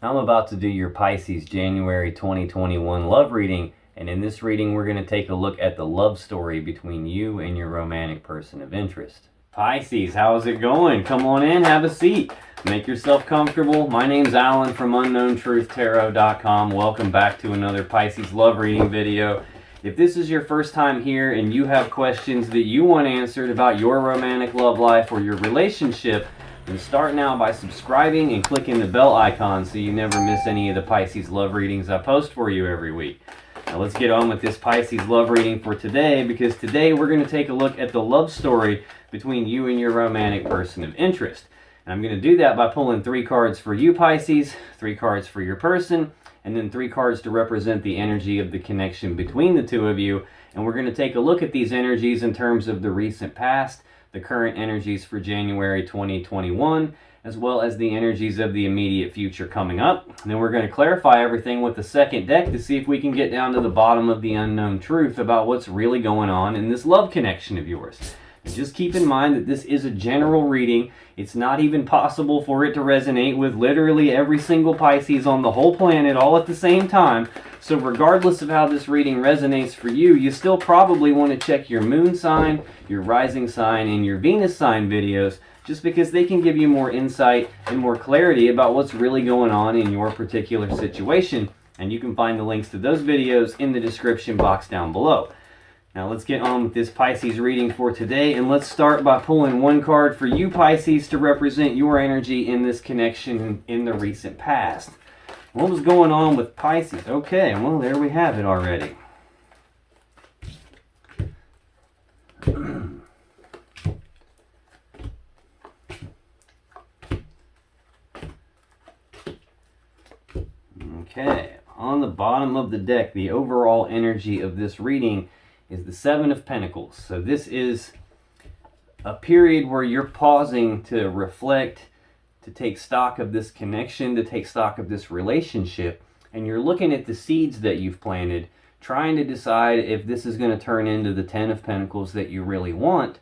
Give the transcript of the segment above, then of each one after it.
I'm about to do your Pisces January 2021 love reading, and in this reading we're going to take a look at the love story between you and your romantic person of interest. Pisces, how's it going? Come on in, have a seat. Make yourself comfortable. My name's Alan from UnknownTruthTarot.com. Welcome back to another Pisces love reading video. If this is your first time here and you have questions that you want answered about your romantic love life or your relationship, then start now by subscribing and clicking the bell icon so you never miss any of the Pisces love readings I post for you every week. Now let's get on with this Pisces love reading for today, because today we're going to take a look at the love story between you and your romantic person of interest. And I'm going to do that by pulling 3 cards for you, Pisces, 3 cards for your person, and then 3 cards to represent the energy of the connection between the two of you. And we're going to take a look at these energies in terms of the recent past, the current energies for January 2021, as well as the energies of the immediate future coming up. And then we're going to clarify everything with the second deck to see if we can get down to the bottom of the unknown truth about what's really going on in this love connection of yours. And just keep in mind that this is a general reading. It's not even possible for it to resonate with literally every single Pisces on the whole planet all at the same time. So regardless of how this reading resonates for you, you still probably want to check your moon sign, your rising sign, and your Venus sign videos, just because they can give you more insight and more clarity about what's really going on in your particular situation. And you can find the links to those videos in the description box down below. Now let's get on with this Pisces reading for today, and let's start by pulling 1 card for you, Pisces, to represent your energy in this connection in the recent past. What was going on with Pisces? Okay, well, there we have it already. Okay, on the bottom of the deck, the overall energy of this reading is the 7 of Pentacles. So this is a period where you're pausing to reflect, to take stock of this connection, to take stock of this relationship, and you're looking at the seeds that you've planted, trying to decide if this is going to turn into the 10 of Pentacles that you really want.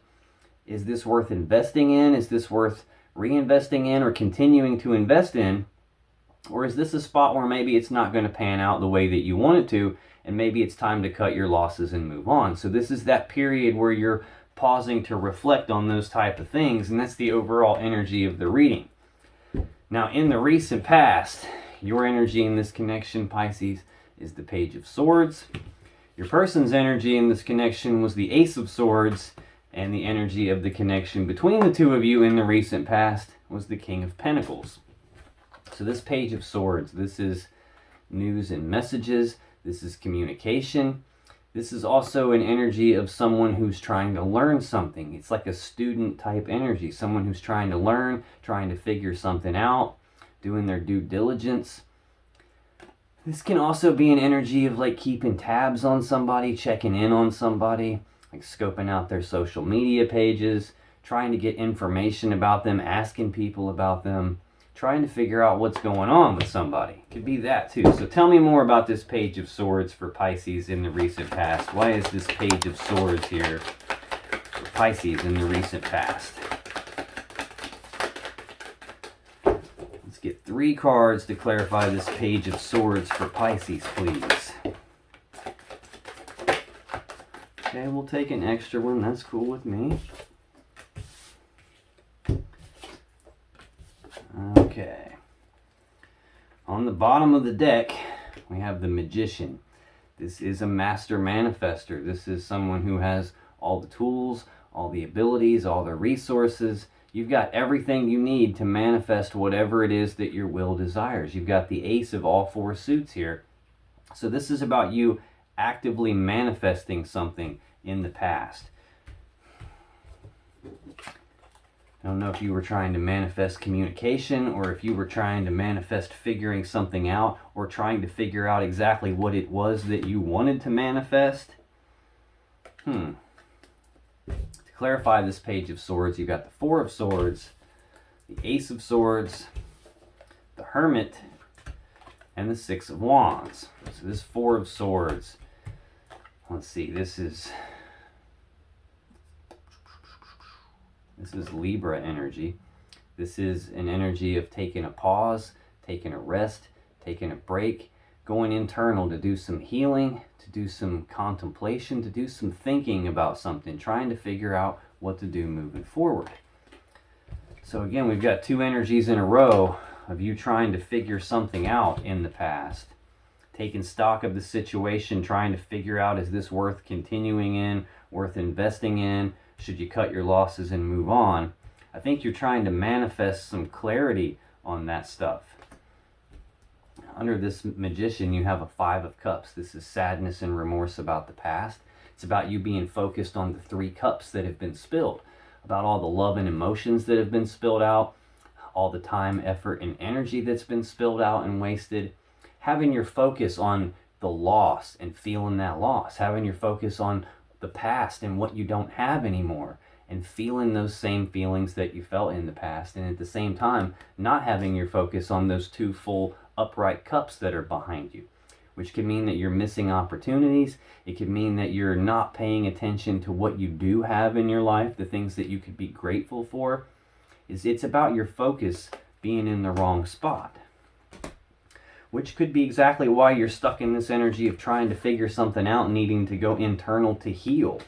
Is this worth investing in? Is this worth reinvesting in or continuing to invest in? Or is this a spot where maybe it's not going to pan out the way that you want it to, and maybe it's time to cut your losses and move on? So this is that period where you're pausing to reflect on those type of things, and that's the overall energy of the reading. Now, in the recent past, your energy in this connection, Pisces, is the Page of Swords. Your person's energy in this connection was the Ace of Swords, and the energy of the connection between the two of you in the recent past was the King of Pentacles. So this Page of Swords, this is news and messages. This is communication. This is also an energy of someone who's trying to learn something. It's like a student type energy. Someone who's trying to learn, trying to figure something out, doing their due diligence. This can also be an energy of like keeping tabs on somebody, checking in on somebody, like scoping out their social media pages, trying to get information about them, asking people about them, trying to figure out what's going on with somebody. Could be that too. So tell me more about this Page of Swords for Pisces in the recent past. Why is this Page of Swords here for Pisces in the recent past? Let's get 3 cards to clarify this Page of Swords for Pisces, please. Okay, we'll take an extra one. That's cool with me. Okay. On the bottom of the deck, we have the Magician. This is a master manifester. This is someone who has all the tools, all the abilities, all the resources. You've got everything you need to manifest whatever it is that your will desires. You've got the Ace of all 4 suits here. So this is about you actively manifesting something in the past. I don't know if you were trying to manifest communication, or if you were trying to manifest figuring something out, or trying to figure out exactly what it was that you wanted to manifest. To clarify this Page of Swords, you've got the 4 of Swords, the Ace of Swords, the Hermit, and the 6 of Wands. So this 4 of Swords, let's see, this is Libra energy. This is an energy of taking a pause, taking a rest, taking a break, going internal to do some healing, to do some contemplation, to do some thinking about something, trying to figure out what to do moving forward. So again, we've got two energies in a row of you trying to figure something out in the past, taking stock of the situation, trying to figure out, is this worth continuing in, worth investing in? Should you cut your losses and move on? I think you're trying to manifest some clarity on that stuff. Under this Magician, you have a 5 of Cups. This is sadness and remorse about the past. It's about you being focused on the 3 cups that have been spilled, about all the love and emotions that have been spilled out, all the time, effort, and energy that's been spilled out and wasted. Having your focus on the loss and feeling that loss. Having your focus on the past and what you don't have anymore, and feeling those same feelings that you felt in the past. And at the same time, not having your focus on those 2 full upright cups that are behind you, which could mean that you're missing opportunities. It could mean that you're not paying attention to what you do have in your life, the things that you could be grateful for. It's about your focus being in the wrong spot, which could be exactly why you're stuck in this energy of trying to figure something out, needing to go internal to heal.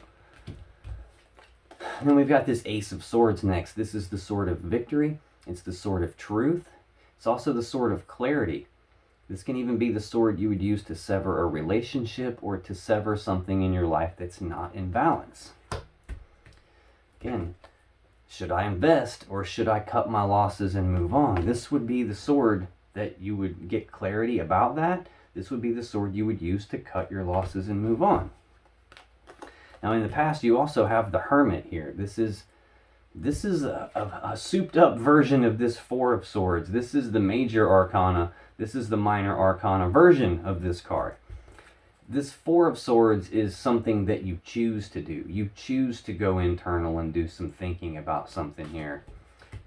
And then we've got this Ace of Swords next. This is the sword of victory. It's the sword of truth. It's also the sword of clarity. This can even be the sword you would use to sever a relationship or to sever something in your life that's not in balance. Again, should I invest or should I cut my losses and move on? This would be the sword that you would get clarity about that. This would be the sword you would use to cut your losses and move on. Now in the past, you also have the Hermit here. This is a souped up version of this 4 of Swords. This is the major arcana. This is the minor arcana version of this card. This 4 of Swords is something that you choose to do. You choose to go internal and do some thinking about something here.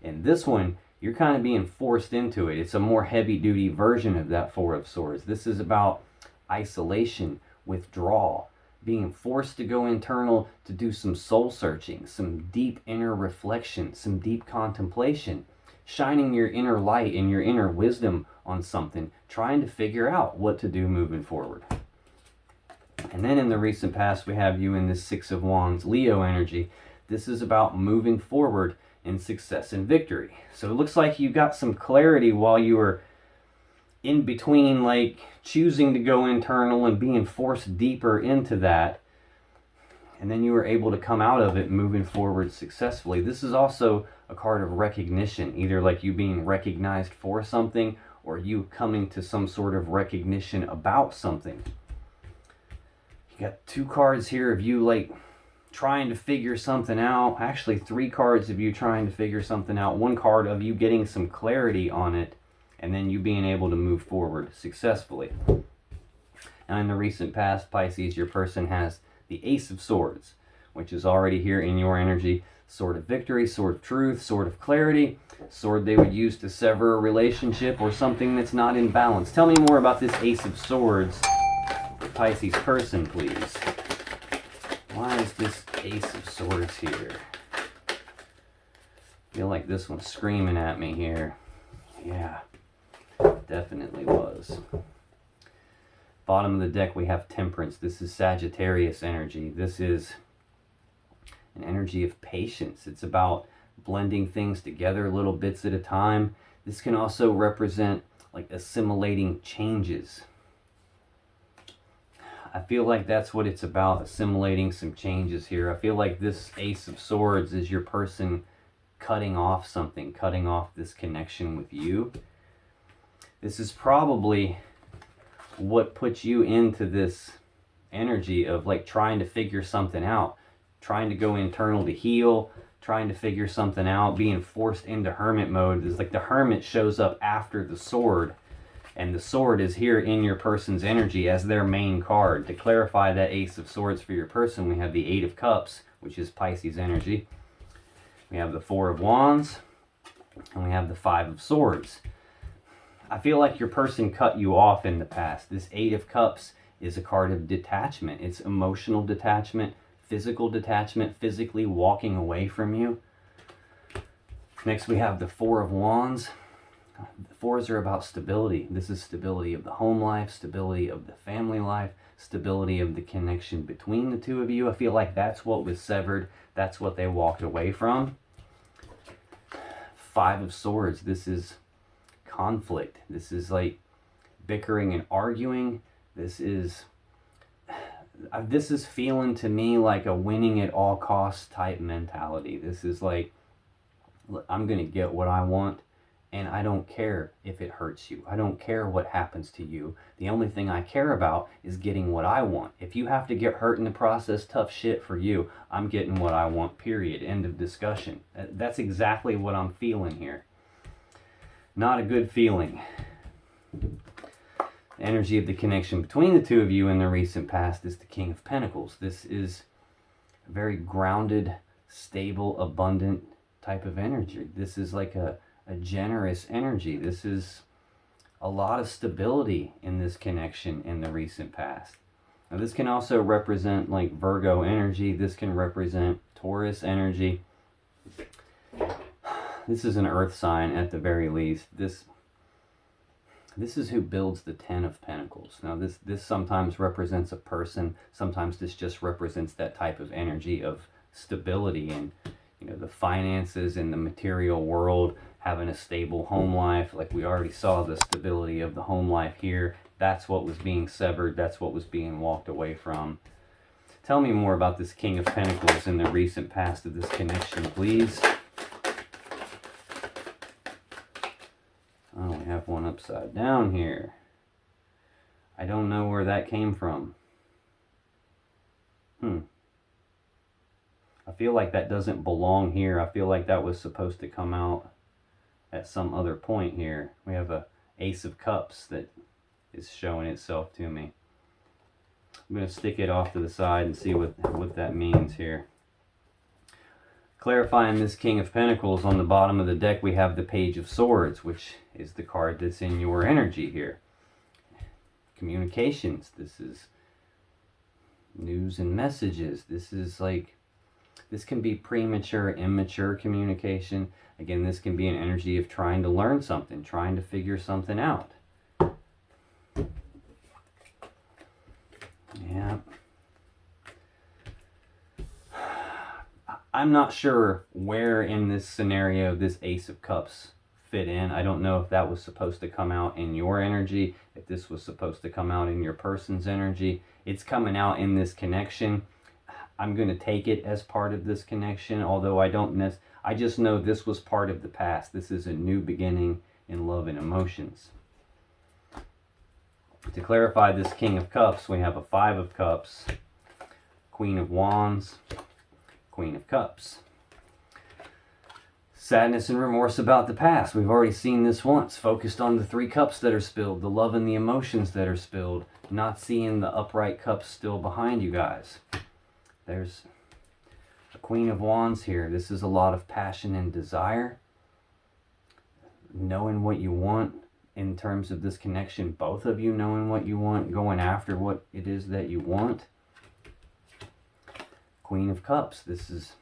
In this one, you're kind of being forced into it. It's a more heavy-duty version of that 4 of Swords. This is about isolation, withdrawal, being forced to go internal to do some soul-searching, some deep inner reflection, some deep contemplation, shining your inner light and your inner wisdom on something, trying to figure out what to do moving forward. And then in the recent past, we have you in this 6 of Wands, Leo energy. This is about moving forward in success and victory. So it looks like you got some clarity while you were in between, like choosing to go internal and being forced deeper into that. And then you were able to come out of it moving forward successfully. This is also a card of recognition, either like you being recognized for something or you coming to some sort of recognition about something. You got 2 cards here of you like trying to figure something out. Actually 3 cards of you trying to figure something out. 1 card of you getting some clarity on it, and then you being able to move forward successfully. Now in the recent past, Pisces, your person has the Ace of Swords, which is already here in your energy. Sword of victory, sword of truth, sword of clarity, sword they would use to sever a relationship or something that's not in balance. Tell me more about this Ace of Swords for Pisces person, please. Why is this Ace of Swords here? I feel like this one's screaming at me here. Yeah, definitely was. Bottom of the deck, we have Temperance. This is Sagittarius energy. This is an energy of patience. It's about blending things together little bits at a time. This can also represent like assimilating changes. I feel like that's what it's about, assimilating some changes here. I feel like this Ace of Swords is your person cutting off something, cutting off this connection with you. This is probably what puts you into this energy of like trying to figure something out, trying to go internal to heal, trying to figure something out, being forced into hermit mode. It's like the hermit shows up after the sword, and the sword is here in your person's energy as their main card. To clarify that Ace of Swords for your person, we have the 8 of Cups, which is Pisces energy. We have the 4 of Wands, and we have the 5 of Swords. I feel like your person cut you off in the past. This 8 of Cups is a card of detachment. It's emotional detachment, physical detachment, physically walking away from you. Next we have the 4 of Wands. The fours are about stability. This is stability of the home life, stability of the family life, stability of the connection between the two of you. I feel like that's what was severed. That's what they walked away from. Five of Swords. This is conflict. This is like bickering and arguing. This is feeling to me like a winning at all costs type mentality. This is like, I'm going to get what I want, and I don't care if it hurts you. I don't care what happens to you. The only thing I care about is getting what I want. If you have to get hurt in the process, tough shit for you. I'm getting what I want, period. End of discussion. That's exactly what I'm feeling here. Not a good feeling. The energy of the connection between the two of you in the recent past is the King of Pentacles. This is a very grounded, stable, abundant type of energy. This is like a generous energy. This is a lot of stability in this connection in the recent past. Now this can also represent like Virgo energy. This can represent Taurus energy. This is an earth sign at the very least. This is who builds the Ten of Pentacles. Now this sometimes represents a person. Sometimes this just represents that type of energy of stability and, you know, the finances in the material world, having a stable home life. Like we already saw the stability of the home life here. That's what was being severed. That's what was being walked away from. Tell me more about this King of Pentacles in the recent past of this connection, please. Oh, we have one upside down here. I don't know where that came from. I feel like that doesn't belong here. I feel like that was supposed to come out at some other point here. We have a Ace of Cups that is showing itself to me. I'm going to stick it off to the side and see what that means here. Clarifying this King of Pentacles, on the bottom of the deck we have the Page of Swords, which is the card that's in your energy here. Communications. This is news and messages. This is like, this can be premature, immature communication. Again, this can be an energy of trying to learn something, trying to figure something out. Yeah. I'm not sure where in this scenario this Ace of Cups fit in. I don't know if that was supposed to come out in your energy, if this was supposed to come out in your person's energy. It's coming out in this connection. I'm going to take it as part of this connection, although I just know this was part of the past. This is a new beginning in love and emotions. To clarify this King of Cups, we have a Five of Cups, Queen of Wands, Queen of Cups. Sadness and remorse about the past. We've already seen this once. Focused on the three cups that are spilled, the love and the emotions that are spilled. Not seeing the upright cups still behind you guys. There's a Queen of Wands here. This is a lot of passion and desire. Knowing what you want in terms of this connection. Both of you knowing what you want, going after what it is that you want. Queen of Cups. This is,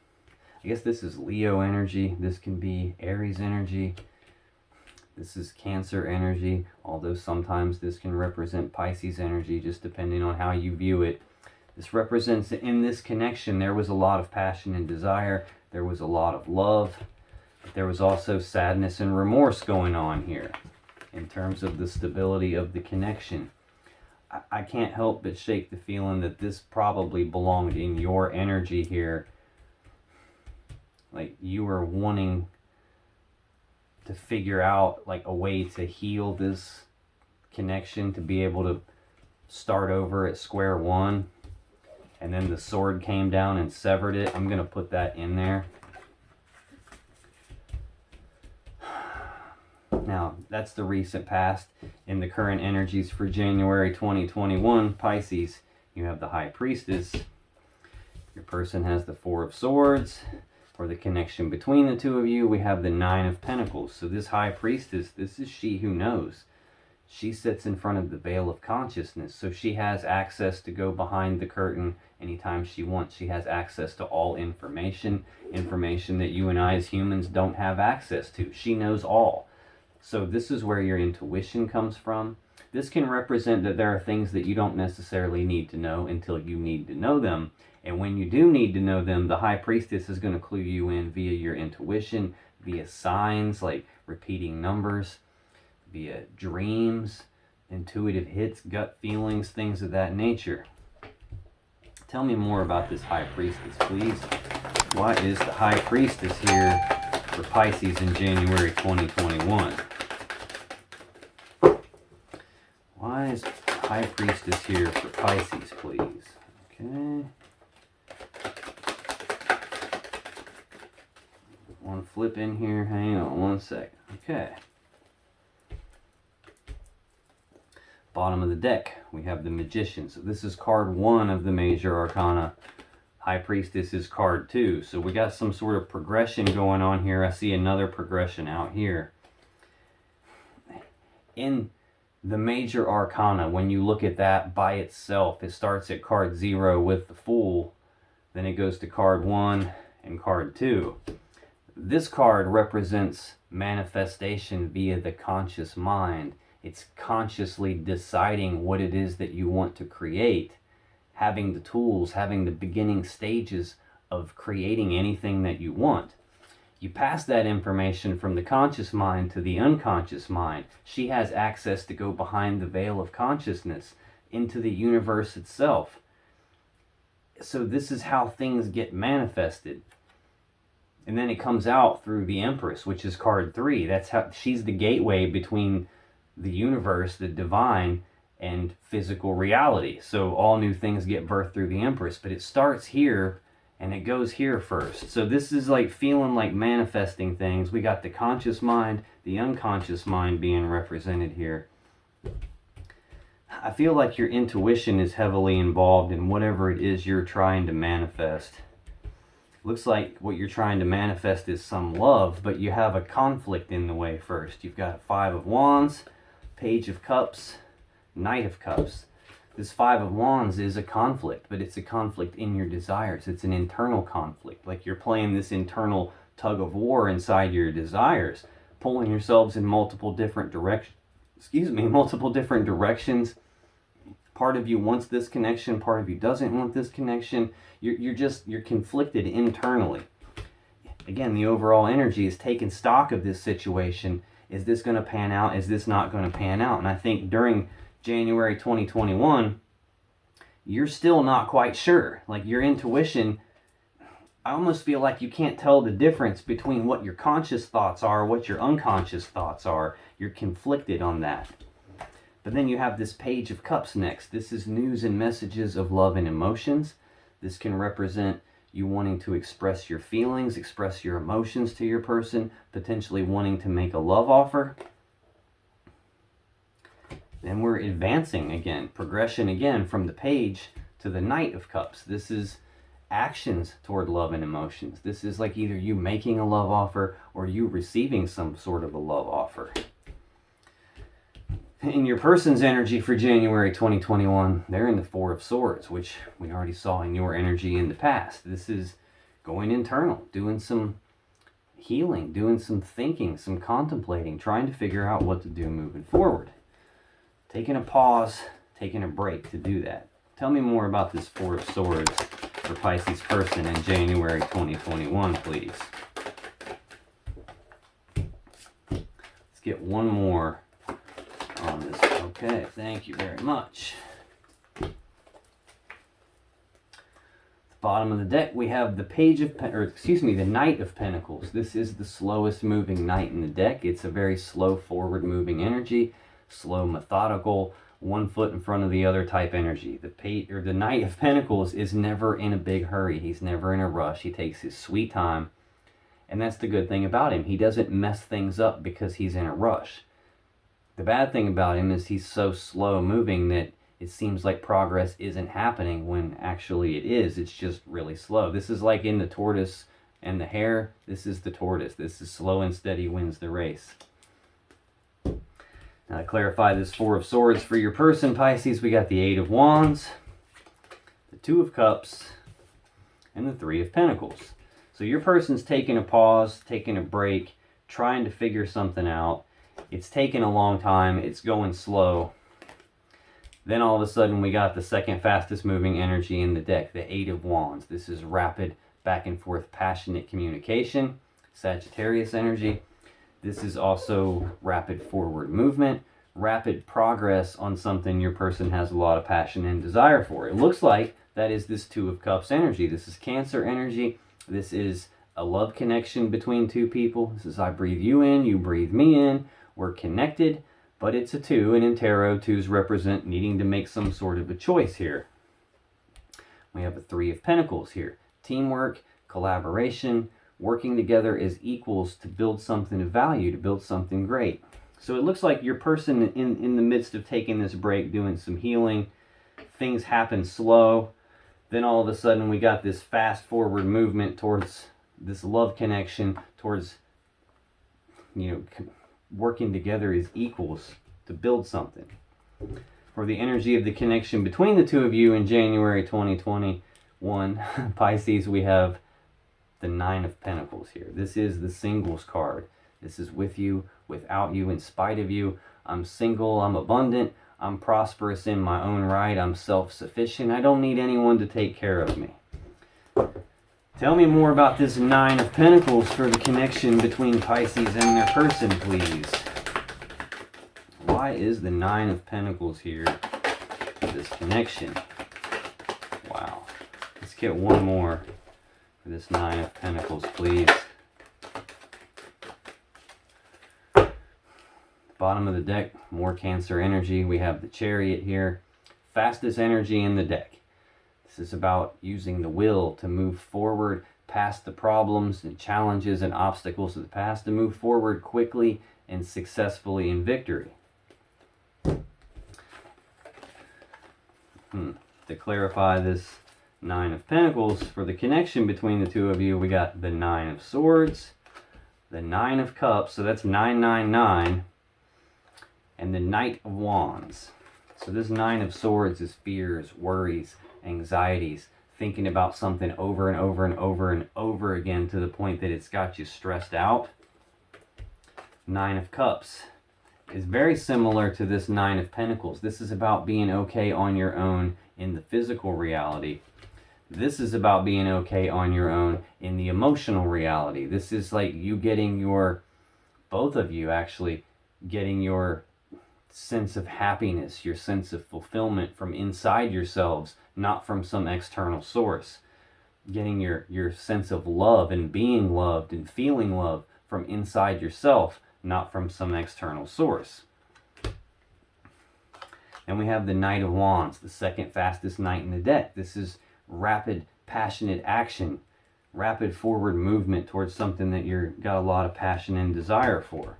I guess this is Leo energy. This can be Aries energy. This is Cancer energy, although sometimes this can represent Pisces energy, just depending on how you view it. This represents that in this connection, there was a lot of passion and desire. There was a lot of love. But there was also sadness and remorse going on here in terms of the stability of the connection. I can't help but shake the feeling that this probably belonged in your energy here. Like you were wanting to figure out like a way to heal this connection, to be able to start over at square one. And then the sword came down and severed it. I'm going to put that in there. Now, that's the recent past. In the current energies for January 2021, Pisces, you have the High Priestess. Your person has the Four of Swords. For the connection between the two of you, we have the Nine of Pentacles. So this High Priestess, this is she who knows. She sits in front of the veil of consciousness. So she has access to go behind the curtain anytime she wants. She has access to all information. Information that you and I as humans don't have access to. She knows all. So this is where your intuition comes from. This can represent that there are things that you don't necessarily need to know until you need to know them. And when you do need to know them, the High Priestess is going to clue you in via your intuition, via signs like repeating numbers, via dreams, intuitive hits, gut feelings, things of that nature. Tell me more about this High Priestess, please. Why is the High Priestess here for Pisces in January 2021? Why is High Priestess here for Pisces, please? Okay. One flip in here. Hang on one second. Okay. Bottom of the deck, we have the Magician. So this is card 1 of the Major Arcana. High Priestess is card 2. So we got some sort of progression going on here. I see another progression out here. In the Major Arcana, when you look at that by itself, it starts at card 0 with the Fool. Then it goes to card 1 and card 2. This card represents manifestation via the conscious mind. It's consciously deciding what it is that you want to create, having the tools, having the beginning stages of creating anything that you want. You pass that information from the conscious mind to the unconscious mind. She has access to go behind the veil of consciousness into the universe itself. So this is how things get manifested. And then it comes out through the Empress, which is card 3. That's how she's the gateway between the universe, the divine, and physical reality. So all new things get birthed through the Empress, but it starts here and it goes here first. So this is like feeling like manifesting things. We got the conscious mind, the unconscious mind being represented here. I feel like your intuition is heavily involved in whatever it is you're trying to manifest. Looks like what you're trying to manifest is some love, but you have a conflict in the way first. You've got 5 of Wands, Page of Cups, Knight of Cups. This 5 of Wands is a conflict, but it's a conflict in your desires. It's an internal conflict. Like you're playing this internal tug of war inside your desires, pulling yourselves in multiple different directions. Multiple different directions. Part of you wants this connection, part of you doesn't want this connection. You're conflicted internally. Again, the overall energy is taking stock of this situation. Is this going to pan out? Is this not going to pan out? And I think during January 2021, you're still not quite sure. Like your intuition, I almost feel like you can't tell the difference between what your conscious thoughts are, what your unconscious thoughts are. You're conflicted on that. But then you have this Page of Cups next. This is news and messages of love and emotions. This can represent you wanting to express your feelings, express your emotions to your person, potentially wanting to make a love offer. Then we're advancing again, progression again from the Page to the Knight of Cups. This is actions toward love and emotions. This is like either you making a love offer or you receiving some sort of a love offer. In your person's energy for January 2021, they're in the 4 of Swords, which we already saw in your energy in the past. This is going internal, doing some healing, doing some thinking, some contemplating, trying to figure out what to do moving forward. Taking a pause, taking a break to do that. Tell me more about this 4 of Swords for Pisces person in January 2021, please. Let's get one more on this. Okay, thank you very much. At the bottom of the deck, we have the the Knight of Pentacles. This is the slowest moving knight in the deck. It's a very slow forward moving energy, slow, methodical, one foot in front of the other type energy. The Knight of Pentacles is never in a big hurry. He's never in a rush. He takes his sweet time. And that's the good thing about him. He doesn't mess things up because he's in a rush. The bad thing about him is he's so slow moving that it seems like progress isn't happening when actually it is. It's just really slow. This is like in the tortoise and the hare. This is the tortoise. This is slow and steady wins the race. Now to clarify this 4 of Swords for your person, Pisces, we got the 8 of Wands, the 2 of Cups, and the 3 of Pentacles. So your person's taking a pause, taking a break, trying to figure something out. It's taken a long time. It's going slow. Then all of a sudden we got the second fastest moving energy in the deck, the Eight of Wands. This is rapid, back and forth, passionate communication, Sagittarius energy. This is also rapid forward movement, rapid progress on something your person has a lot of passion and desire for. It looks like that is this Two of Cups energy. This is Cancer energy. This is a love connection between two people. This is I breathe you in, you breathe me in. We're connected, but it's a two, and in tarot, twos represent needing to make some sort of a choice here. We have a Three of Pentacles here. Teamwork, collaboration, working together as equals to build something of value, to build something great. So it looks like your person in the midst of taking this break, doing some healing, things happen slow. Then all of a sudden we got this fast forward movement towards this love connection, towards, working together as equals to build something. For the energy of the connection between the two of you in January 2021, Pisces, we have the Nine of Pentacles here. This is the singles card. This is with you, without you, in spite of you. I'm single, I'm abundant, I'm prosperous in my own right, I'm self-sufficient. I don't need anyone to take care of me. Tell me more about this Nine of Pentacles for the connection between Pisces and their person, please. Why is the Nine of Pentacles here for this connection? Wow. Let's get one more for this Nine of Pentacles, please. Bottom of the deck, more Cancer energy. We have the Chariot here. Fastest energy in the deck. This is about using the will to move forward past the problems and challenges and obstacles of the past, to move forward quickly and successfully in victory. To clarify this Nine of Pentacles, for the connection between the two of you, we got the Nine of Swords, the Nine of Cups, so that's 999, and the Knight of Wands. So this Nine of Swords is fears, worries, anxieties, thinking about something over and over and over and over again to the point that it's got you stressed out. Nine of Cups is very similar to this Nine of Pentacles. This is about being okay on your own in the physical reality. This is about being okay on your own in the emotional reality. This is like you getting both of you actually getting your sense of happiness, your sense of fulfillment from inside yourselves, not from some external source. Getting your sense of love and being loved and feeling love from inside yourself, not from some external source. And we have the Knight of Wands, the second fastest knight in the deck. This is rapid, passionate action, rapid forward movement towards something that you've got a lot of passion and desire for.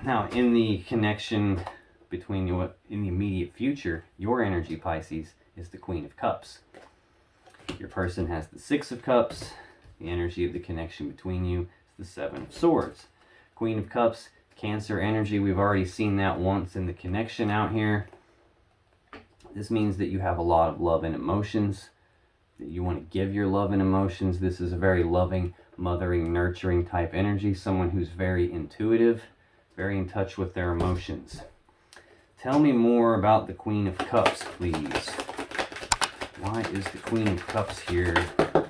Now, in the connection between you in the immediate future, your energy, Pisces, is the Queen of Cups. Your person has the Six of Cups. The energy of the connection between you is the Seven of Swords. Queen of Cups, Cancer energy. We've already seen that once in the connection out here. This means that you have a lot of love and emotions, that you want to give your love and emotions. This is a very loving, mothering, nurturing type energy. Someone who's very intuitive, very in touch with their emotions. Tell me more about the Queen of Cups, please. Why is the Queen of Cups here for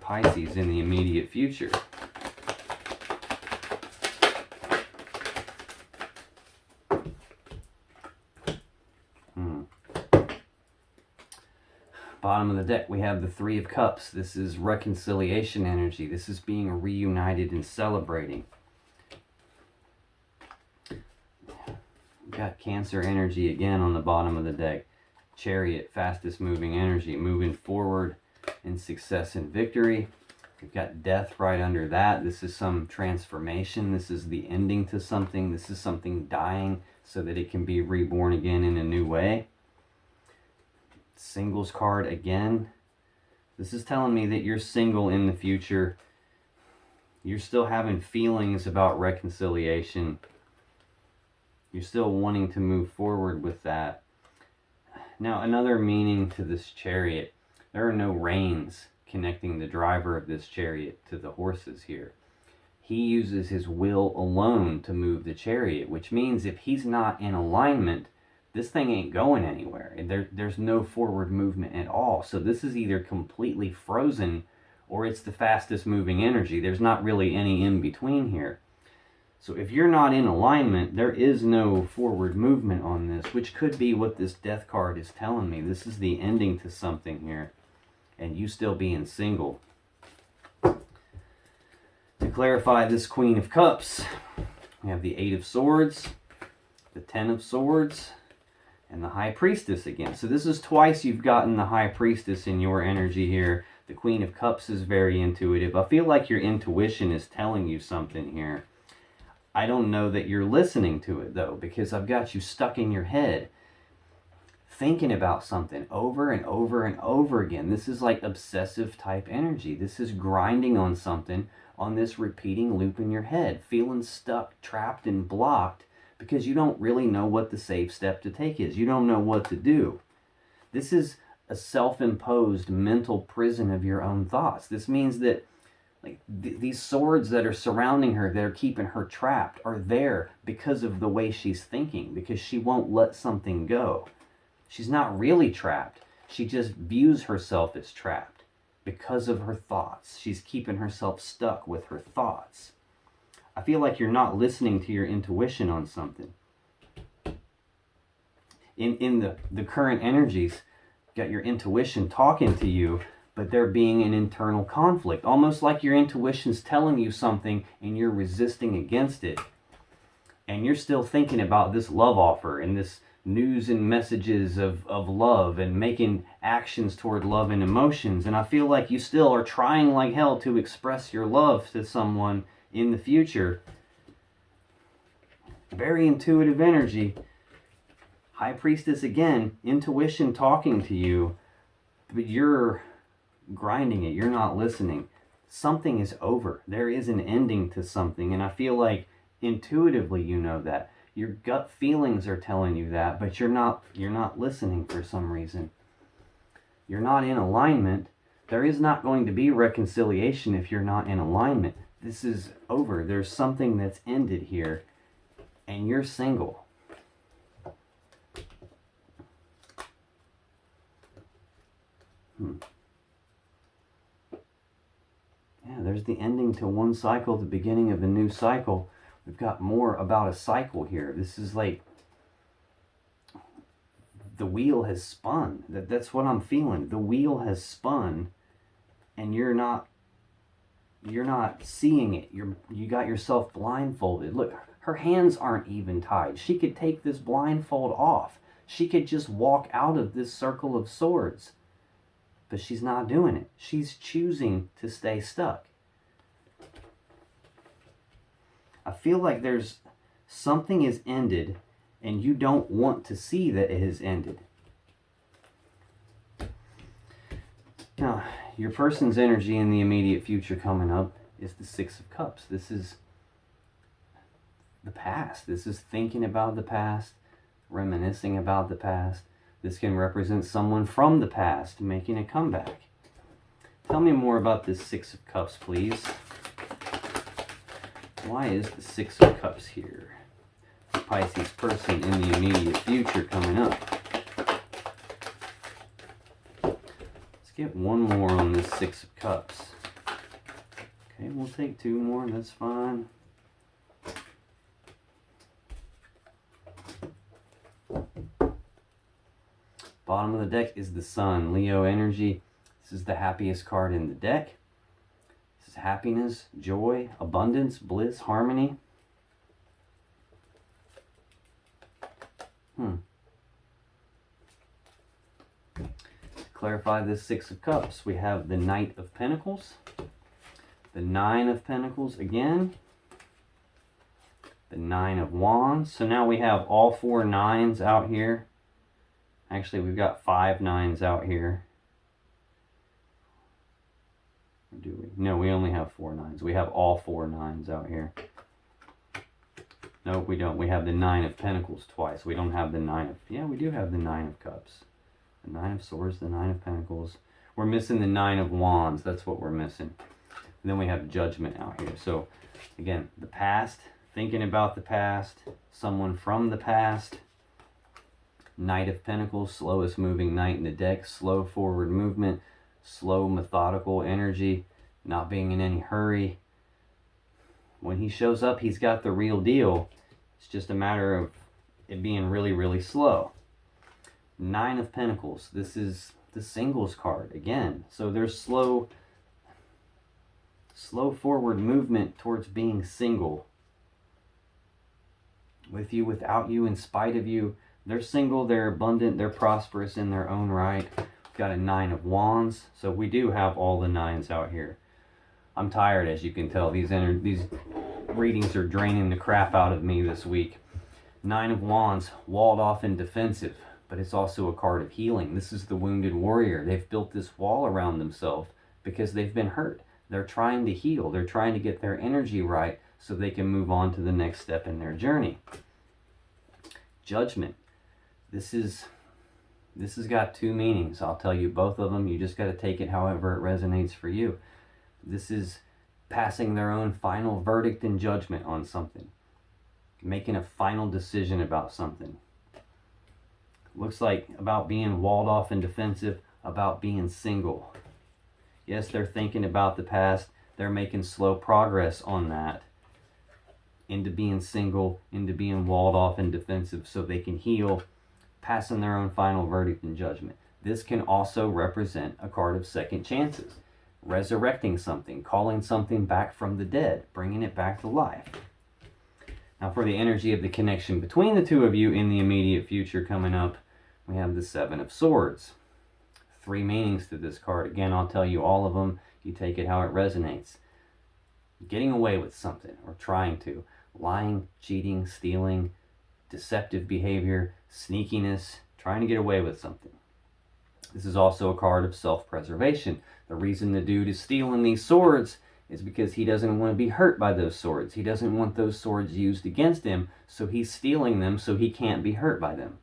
Pisces in the immediate future? Bottom of the deck, we have the Three of Cups. This is reconciliation energy. This is being reunited and celebrating. We've got Cancer energy again on the bottom of the deck. Chariot, fastest moving energy, moving forward in success and victory. We've got Death right under that. This is some transformation. This is the ending to something. This is something dying so that it can be reborn again in a new way. Singles card again. This is telling me that you're single in the future. You're still having feelings about reconciliation. You're still wanting to move forward with that. Now, another meaning to this Chariot. There are no reins connecting the driver of this chariot to the horses here. He uses his will alone to move the chariot, which means if he's not in alignment, this thing ain't going anywhere. There's no forward movement at all. So this is either completely frozen or it's the fastest moving energy. There's not really any in between here. So if you're not in alignment, there is no forward movement on this, which could be what this Death card is telling me. This is the ending to something here, and you still being single. To clarify this Queen of Cups, we have the 8 of Swords, the 10 of Swords, and the High Priestess again. So this is twice you've gotten the High Priestess in your energy here. The Queen of Cups is very intuitive. I feel like your intuition is telling you something here. I don't know that you're listening to it, though, because I've got you stuck in your head thinking about something over and over and over again. This is like obsessive type energy. This is grinding on something, on this repeating loop in your head, feeling stuck, trapped, and blocked because you don't really know what the safe step to take is. You don't know what to do. This is a self-imposed mental prison of your own thoughts. This means that these swords that are surrounding her, that are keeping her trapped, are there because of the way she's thinking, because she won't let something go. She's not really trapped. She just views herself as trapped because of her thoughts. She's keeping herself stuck with her thoughts. I feel like you're not listening to your intuition on something. In the current energies, you got your intuition talking to you, but there being an internal conflict, almost like your intuition's telling you something and you're resisting against it. And you're still thinking about this love offer and this news and messages of love and making actions toward love and emotions. And I feel like you still are trying like hell to express your love to someone in the future. Very intuitive energy. High Priestess again, intuition talking to you, but you're grinding it. You're not listening. Something is over. There is an ending to something, and I feel like intuitively you know that. Your gut feelings are telling you that, but you're not listening for some reason. You're not in alignment. There is not going to be reconciliation if you're not in alignment. This is over. There's something that's ended here, and you're single. Yeah, there's the ending to one cycle, the beginning of a new cycle. We've got more about a cycle here. This is like the wheel has spun. That's what I'm feeling. The wheel has spun, and you're not seeing it. You got yourself blindfolded. Look, her hands aren't even tied. She could take this blindfold off. She could just walk out of this circle of swords. But she's not doing it. She's choosing to stay stuck. I feel like there's something is ended and you don't want to see that it has ended. Now, your person's energy in the immediate future coming up is the 6 of Cups. This is the past. This is thinking about the past, reminiscing about the past. This can represent someone from the past making a comeback. Tell me more about this 6 of Cups, please. Why is the 6 of Cups here? Pisces person in the immediate future coming up. Let's get one more on this 6 of Cups. Okay, we'll take 2 more, that's fine. Bottom of the deck is the Sun, Leo energy. This is the happiest card in the deck. This is happiness, joy, abundance, bliss, harmony. To clarify this 6 of Cups, we have the Knight of Pentacles, the 9 of Pentacles again, the 9 of Wands. So now we have all 4 9s out here. Actually, we've got 5 9s out here. Or do we? No, we only have 4 9s. We have all 4 9s out here. Nope, we don't. We have the 9 of Pentacles twice. We don't have the 9 of... Yeah, we do have the 9 of Cups. The 9 of Swords, the 9 of Pentacles. We're missing the 9 of Wands. That's what we're missing. And then we have Judgment out here. So again, the past, thinking about the past, someone from the past. Knight of Pentacles, slowest moving knight in the deck, slow forward movement, slow methodical energy, not being in any hurry. When he shows up, he's got the real deal. It's just a matter of it being really, really slow. Nine of Pentacles, this is the singles card again. So there's slow forward movement towards being single. With you, without you, in spite of you. They're single, they're abundant, they're prosperous in their own right. We've got a Nine of Wands, so we do have all the nines out here. I'm tired, as you can tell. These readings are draining the crap out of me this week. Nine of Wands, walled off and defensive, but it's also a card of healing. This is the wounded warrior. They've built this wall around themselves because they've been hurt. They're trying to heal. They're trying to get their energy right so they can move on to the next step in their journey. Judgment. This has got two meanings. I'll tell you both of them. You just got to take it however it resonates for you. This is passing their own final verdict and judgment on something. Making a final decision about something. Looks like about being walled off and defensive, about being single. Yes, they're thinking about the past. They're making slow progress on that. Into being single, into being walled off and defensive so they can heal, passing their own final verdict and judgment. This can also represent a card of second chances. Resurrecting something, calling something back from the dead, bringing it back to life. Now for the energy of the connection between the two of you in the immediate future coming up, we have the Seven of Swords. Three meanings to this card. Again, I'll tell you all of them. You take it how it resonates. Getting away with something, or trying to. Lying, cheating, stealing, deceptive behavior, sneakiness, trying to get away with something. This is also a card of self-preservation. The reason the dude is stealing these swords is because he doesn't want to be hurt by those swords. He doesn't want those swords used against him, so he's stealing them so he can't be hurt by them.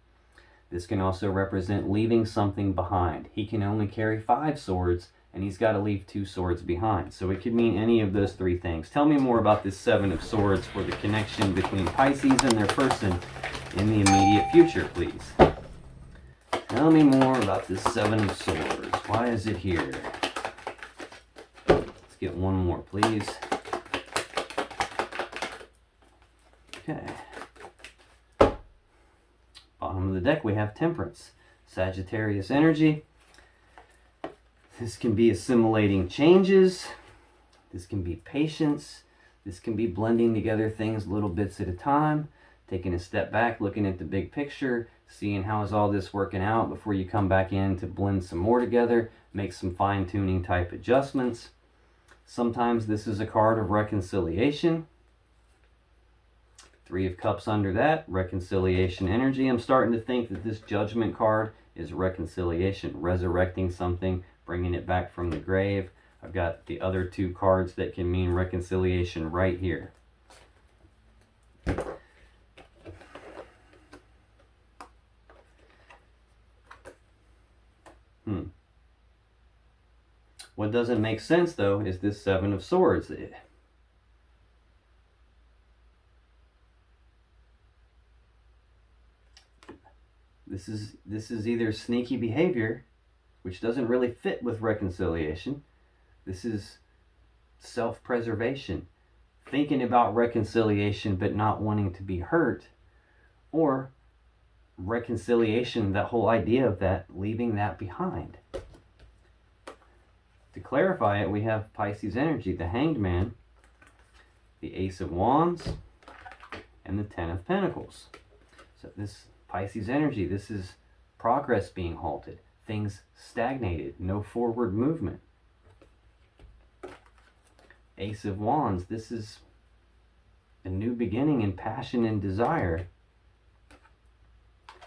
This can also represent leaving something behind. He can only carry 5 swords, and he's got to leave 2 swords behind. So it could mean any of those 3 things. Tell me more about this Seven of Swords for the connection between Pisces and their person in the immediate future, please. Tell me more about this Seven of Swords. Why is it here? Let's get one more, please. Okay. Bottom of the deck, we have Temperance. Sagittarius energy. This can be assimilating changes. This can be patience. This can be blending together things little bits at a time. Taking a step back, looking at the big picture, seeing how is all this working out before you come back in to blend some more together, make some fine-tuning type adjustments. Sometimes this is a card of reconciliation. 3 of Cups under that, reconciliation energy. I'm starting to think that this Judgment card is reconciliation, resurrecting something, bringing it back from the grave. I've got the other 2 cards that can mean reconciliation right here. What doesn't make sense, though, is this Seven of Swords. This is either sneaky behavior, which doesn't really fit with reconciliation. This is self-preservation, thinking about reconciliation but not wanting to be hurt, or reconciliation, that whole idea of that, leaving that behind. To clarify it, we have Pisces energy, the Hanged Man, the Ace of Wands, and the Ten of Pentacles. So this Pisces energy, this is progress being halted, things stagnated, no forward movement. Ace of Wands, this is a new beginning in passion and desire.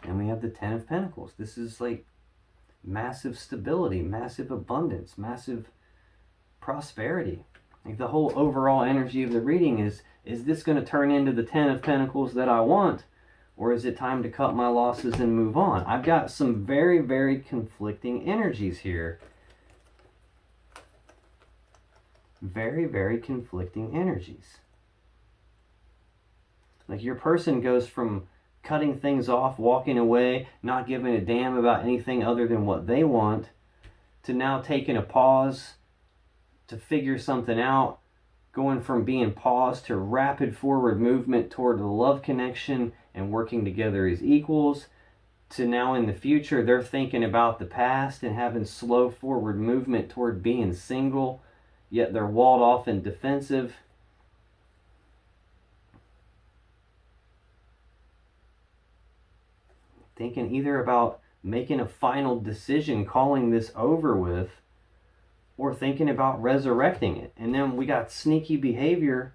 And we have the Ten of Pentacles. This is like massive stability, massive abundance, massive prosperity. Like the whole overall energy of the reading is this going to turn into the Ten of Pentacles that I want? Or is it time to cut my losses and move on? I've got some very, very conflicting energies here. Very, very conflicting energies. Like your person goes from cutting things off, walking away, not giving a damn about anything other than what they want, to now taking a pause to figure something out, going from being paused to rapid forward movement toward the love connection and working together as equals, to now in the future they're thinking about the past and having slow forward movement toward being single, yet they're walled off and defensive. Thinking either about making a final decision, calling this over with, or thinking about resurrecting it. And then we got sneaky behavior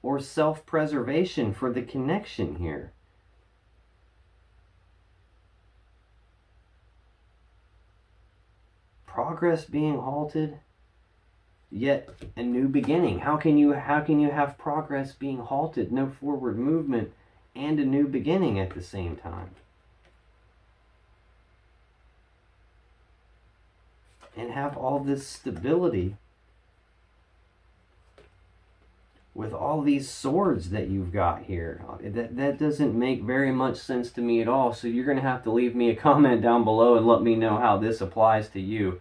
or self-preservation for the connection here. Progress being halted, yet a new beginning. How can you have progress being halted, no forward movement, and a new beginning at the same time? And have all this stability with all these swords that you've got here. That doesn't make very much sense to me at all. So you're going to have to leave me a comment down below and let me know how this applies to you,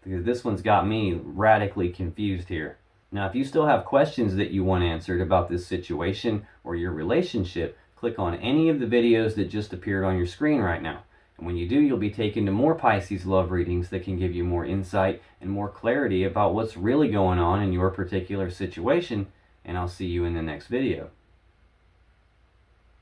because this one's got me radically confused here. Now, if you still have questions that you want answered about this situation or your relationship, click on any of the videos that just appeared on your screen right now. And when you do, you'll be taken to more Pisces love readings that can give you more insight and more clarity about what's really going on in your particular situation. And I'll see you in the next video.